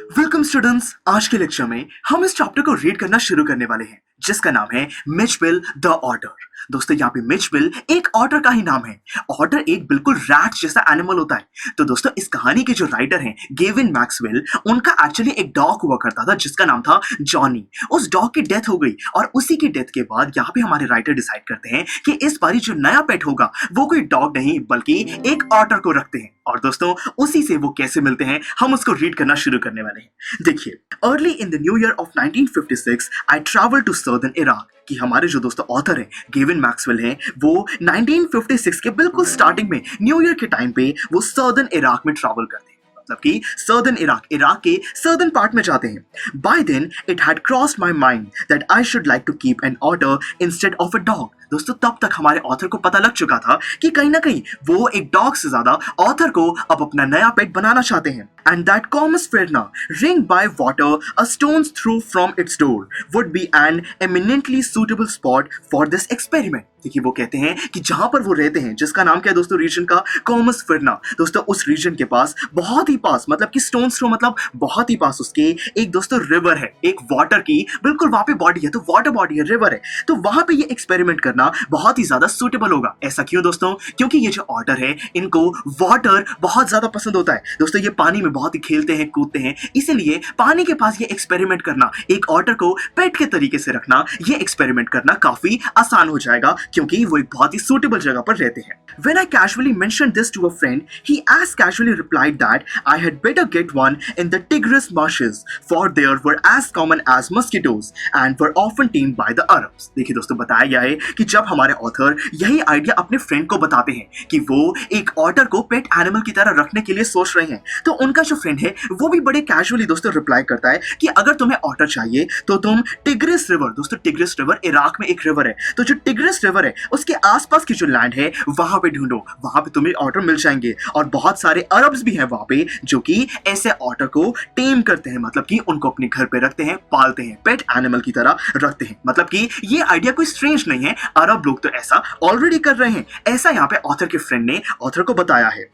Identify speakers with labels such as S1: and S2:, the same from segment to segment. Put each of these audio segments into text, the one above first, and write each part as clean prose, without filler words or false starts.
S1: Welcome students. आज के lecture में हम इस चैप्टर को रीड करना शुरू करने वाले हैं जिसका नाम है मिचबिल द ऑटर। दोस्तों यहाँ पे मिचबिल एक ऑटर का ही नाम है। ऑटर एक बिल्कुल रैट जैसा एनिमल होता है। तो दोस्तों इस कहानी के जो राइटर हैं गेविन मैक्सवेल, उनका एक्चुअली एक डॉग हुआ करता था जिसका नाम था जॉनी। उस डॉग की डेथ हो गई और उसी की डेथ के बाद यहाँ पे हमारे राइटर डिसाइड करते हैं कि इस बारी जो नया पेट होगा वो कोई डॉग नहीं बल्कि एक ऑटर को रखते हैं। और दोस्तों उसी से वो कैसे मिलते हैं हम उसको रीड करना शुरू करने वाले हैं। देखिए, early in the new year of 1956 I travel to southern Iraq. कि हमारे जो दोस्तों ऑथर हैं गेविन मैक्सवेल हैं, वो 1956 के बिल्कुल स्टार्टिंग में न्यू ईयर के टाइम पे वो सर्दर्न इराक में ट्रैवल करते हैं। मतलब कि सर्दर्न इराक के सर्दर्न पार्ट में जाते हैं। By then it had crossed my mind that I should like to keep an otter instead of a dog. दोस्तों तब तक हमारे ऑथर को पता लग चुका था कि कहीं ना कहीं वो एक डॉग से ज्यादा ऑथर को अब अपना नया पेट बनाना चाहते हैं। And that Commisferna, ring by water, a stone's throw from its door, would be an eminently suitable spot for this experiment. देखिए वो कहते हैं कि जहां पर वो रहते हैं, जिसका नाम क्या है दोस्तों रीजन का, कॉमसफिरना। दोस्तों उस रीजन के पास बहुत ही पास, मतलब कि स्टोन्स थ्रो मतलब बहुत ही पास उसके एक दोस्तों रिवर है, एक वाटर की बिल्कुल वहां पे बॉडी है। तो वाटर बॉडी है, रिवर है, तो वहां पे ये एक्सपेरिमेंट करना बहुत ही ज्यादा सुटेबल होगा। ऐसा क्यों दोस्तों? क्योंकि ये जो ऑटर है इनको वाटर बहुत ज्यादा पसंद होता है। दोस्तों ये पानी में बहुत ही खेलते हैं, कूदते हैं, इसीलिए पानी के पास ये एक्सपेरिमेंट करना, एक ऑटर को पेट के तरीके से रखना, ये एक्सपेरिमेंट करना काफी आसान हो जाएगा क्योंकि वो एक बहुत ही सूटेबल जगह पर रहते हैं। When I casually mentioned this to a friend, he as casually replied that I had better get one in the Tigris marshes, for there were as common as mosquitoes and were often tamed by the Arabs। देखिए दोस्तों बताया गया है कि जब हमारे author यही idea अपने फ्रेंड को बताते हैं कि वो एक ऑटर को पेट एनिमल की तरह रखने के लिए सोच रहे हैं, तो उनका जो फ्रेंड है वो भी बड़े कैजुअली दोस्तों रिप्लाई करता है कि अगर तुम्हें ऑटर चाहिए तो तुम टिग्रिस रिवर, दोस्तों टिग्रिस रिवर इराक में एक रिवर है, तो जो टिग्रिस रिवर है उसके आसपास की जो लैंड है वहां पे ढूंढो, वहां पे तुम्हें ऑटर मिल जाएंगे। और बहुत सारे अरब्स भी हैं वहां पे जो कि ऐसे ऑटर को टेम करते हैं, मतलब कि उनको अपने घर पे रखते हैं, पालते हैं, पेट एनिमल की तरह रखते हैं। मतलब कि ये आइडिया कोई स्ट्रेंज नहीं है, अरब लोग तो ऐसा ऑलरेडी कर रहे हैं। ऐसा यहाँ पे ऑथर के फ्रेंड ने ऑथर को बताया है।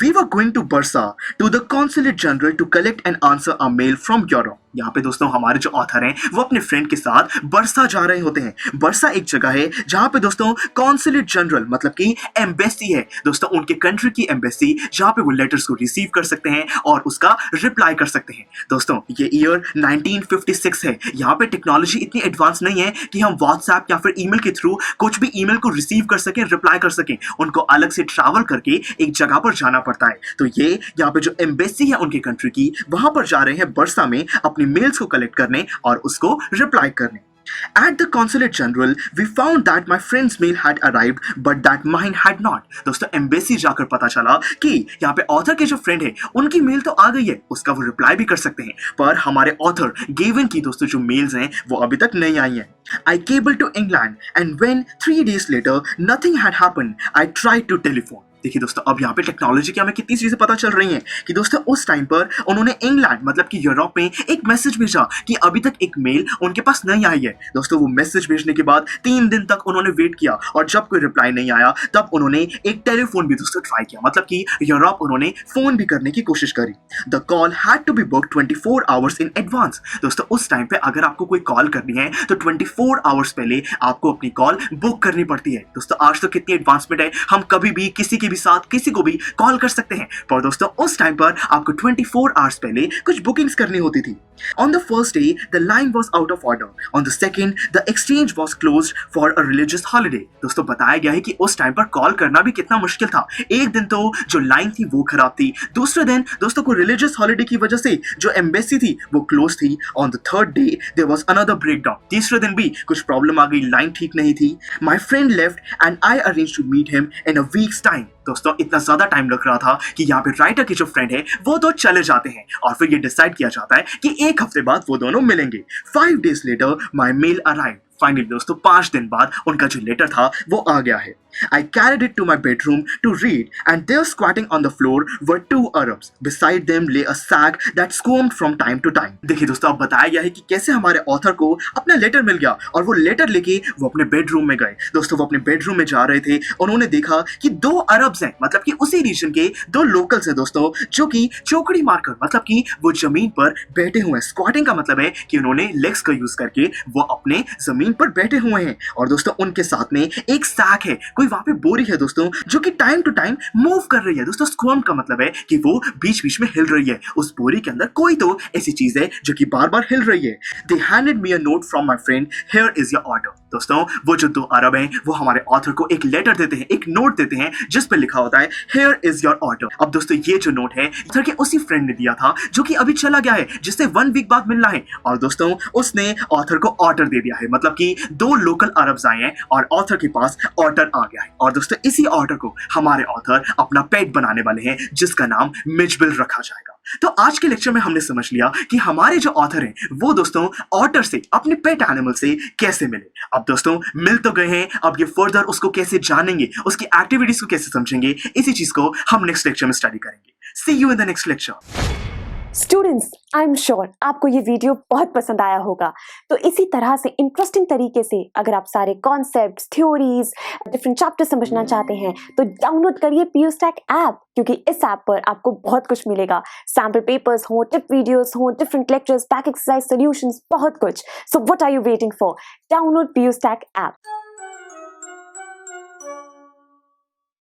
S1: We were going to Bursa to the Consulate General to collect and answer a mail from Europe। यहाँ पे दोस्तों हमारे जो ऑथर हैं वो अपने फ्रेंड के साथ बरसा जा रहे होते हैं। बरसा एक जगह है जहाँ पे दोस्तों कॉन्सुलेट जनरल मतलब कि एम्बेसी है, दोस्तों उनके कंट्री की एम्बेसी, जहाँ पे वो लेटर्स को रिसीव कर सकते हैं और उसका रिप्लाई कर सकते हैं। दोस्तों ये ईयर 1956 है। यहाँ पे टेक्नोलॉजी इतनी एडवांस नहीं है कि हम व्हाट्सएप या फिर ईमेल के थ्रू कुछ भी ईमेल को रिसीव कर सकें, रिप्लाई कर सकें। उनको अलग से ट्रैवल करके एक जगह पर जाना पड़ता है। तो ये यहाँ पे जो एम्बेसी है उनके कंट्री की, वहां पर जा रहे हैं बरसा में अपनी मेल्स को कलेक्ट करने और उसको रिप्लाई करने। At the Consulate General, we found that my friend's mail had arrived, but that mine had not। दोस्तों एम्बेसी जाकर पता चला कि यहाँ पे ऑथर के जो फ्रेंड है उनकी मेल तो आ गई है, उसका वो रिप्लाई भी कर सकते हैं, पर हमारे ऑथर गेविन की दोस्तों जो मेल्स हैं वो अभी तक नहीं आई हैं। I cabled to England, and when 3 days later nothing had happened, I tried to telephone। देखिए दोस्तों अब यहाँ पे टेक्नोलॉजी की हमें कितनी चीजें पता चल रही हैं कि दोस्तों उस टाइम पर उन्होंने इंग्लैंड मतलब कि यूरोप में एक मैसेज भेजा कि अभी तक एक मेल उनके पास नहीं आई है। दोस्तों वो मैसेज भेजने के बाद 3 दिन तक उन्होंने वेट किया और जब कोई रिप्लाई नहीं आया तब उन्होंने एक टेलीफोन भी दोस्तों ट्राई किया, मतलब कि यूरोप उन्होंने फोन भी करने की कोशिश करी। The call had to be booked 24 hours in advance. दोस्तों उस टाइम पे अगर आपको कोई कॉल करनी है तो 24 आवर्स पहले आपको अपनी कॉल बुक करनी पड़ती है। दोस्तों आज तो कितनी एडवांसमेंट है, हम कभी भी किसी के साथ किसी को भी कॉल कर सकते हैं, पर दोस्तों उस टाइम पर आपको 24 आवर्स पहले कुछ बुकिंग्स करनी होती थी। On the first day, the line was out of order. On the second, the exchange was closed for a religious holiday। दोस्तों बताया गया है कि उस टाइम पर कॉल करना भी कितना मुश्किल था। एक दिन तो जो लाइन थी वो खराब थी, दूसरे दिन दोस्तों को रिलीजियस हॉलिडे की वजह से जो एम्बेसी थी वो क्लोज थी। On the third day, there was another breakdown। तीसरे दिन भी कुछ प्रॉब्लम आ गई, लाइन ठीक नहीं थी। My friend left and I arranged to meet him in a week's time। दोस्तों इतना ज्यादा टाइम लग रहा था कि यहाँ पे राइटर के जो फ्रेंड है वो तो चले जाते हैं और फिर ये डिसाइड किया जाता है कि एक हफ्ते बाद वो दोनों मिलेंगे। 5 days later my mail arrived। Finally दोस्तों 5 दिन बाद उनका जो लेटर था वो आ गया है। I carried it to my bedroom to read, and there squatting on the floor were 2 Arabs. Beside them lay a sack that squirmed from time to time. देखिए दोस्तों, अब बताया गया है कि कैसे हमारे ऑथर को अपना लेटर मिल गया और वो लेटर लेके वो अपने बेडरूम में गए। दोस्तों वो अपने बेडरूम में जा रहे थे, उन्होंने देखा कि 2 अरब्स हैं, मतलब कि उसी रीजन के 2 लोकल्स हैं दोस्तों, जो कि चौकड़ी मारकर, मतलब कि वो जमीन पर बैठे हुए हैं। स्क्वाटिंग का मतलब है कि उन्होंने लेग्स का यूज करके वो अपने जमीन पर बैठे हुए हैं और दोस्तों उनके साथ में एक सैक है, कोई वहां पे बोरी है दोस्तों, जो कि टाइम टू टाइम मूव कर रही है। दोस्तों स्क्वाम का मतलब है कि वो बीच बीच में हिल रही है। उस बोरी के अंदर कोई तो ऐसी चीज है जो कि बार बार हिल रही है। They handed me a note from my friend, here is your order. दोस्तों वो जो 2 अरब हैं वो हमारे ऑथर को एक लेटर देते हैं, एक नोट देते हैं जिस पे लिखा होता है here is your order. अब दोस्तों ये जो नोट है ऑथर के उसी फ्रेंड ने दिया था जो कि अभी चला गया है, जिससे 1 वीक बाद मिलना है। और दोस्तों उसने ऑथर को ऑर्डर दे दिया है, मतलब कि 2 लोकल अरब्स आए हैं और ऑथर के पास ऑर्डर आ गया है। और दोस्तों इसी ऑर्डर को हमारे ऑथर अपना पेट बनाने वाले हैं, जिसका नाम मिचबिल रखा जाएगा। तो आज के लेक्चर में हमने समझ लिया कि हमारे जो ऑथर हैं वो दोस्तों ऑर्डर से, अपने पेट एनिमल से कैसे मिले। अब दोस्तों मिल तो गए हैं, अब ये फर्दर उसको कैसे जानेंगे, उसकी एक्टिविटीज को कैसे समझेंगे, इसी चीज को हम नेक्स्ट लेक्चर में स्टडी करेंगे। See you in the next lecture.
S2: Students, I am sure आपको ये वीडियो बहुत पसंद आया होगा। तो इसी तरह से इंटरेस्टिंग तरीके से अगर आप सारे कॉन्सेप्ट्स, थ्योरीज, डिफरेंट चैप्टर समझना चाहते हैं तो डाउनलोड करिए PUSTAC ऐप, क्योंकि इस ऐप पर आपको बहुत कुछ मिलेगा। सैम्पल पेपर्स हो, टिप वीडियोस हो, different lectures, back exercise solutions, बहुत कुछ। So what are you waiting for? Download PUSTAC app.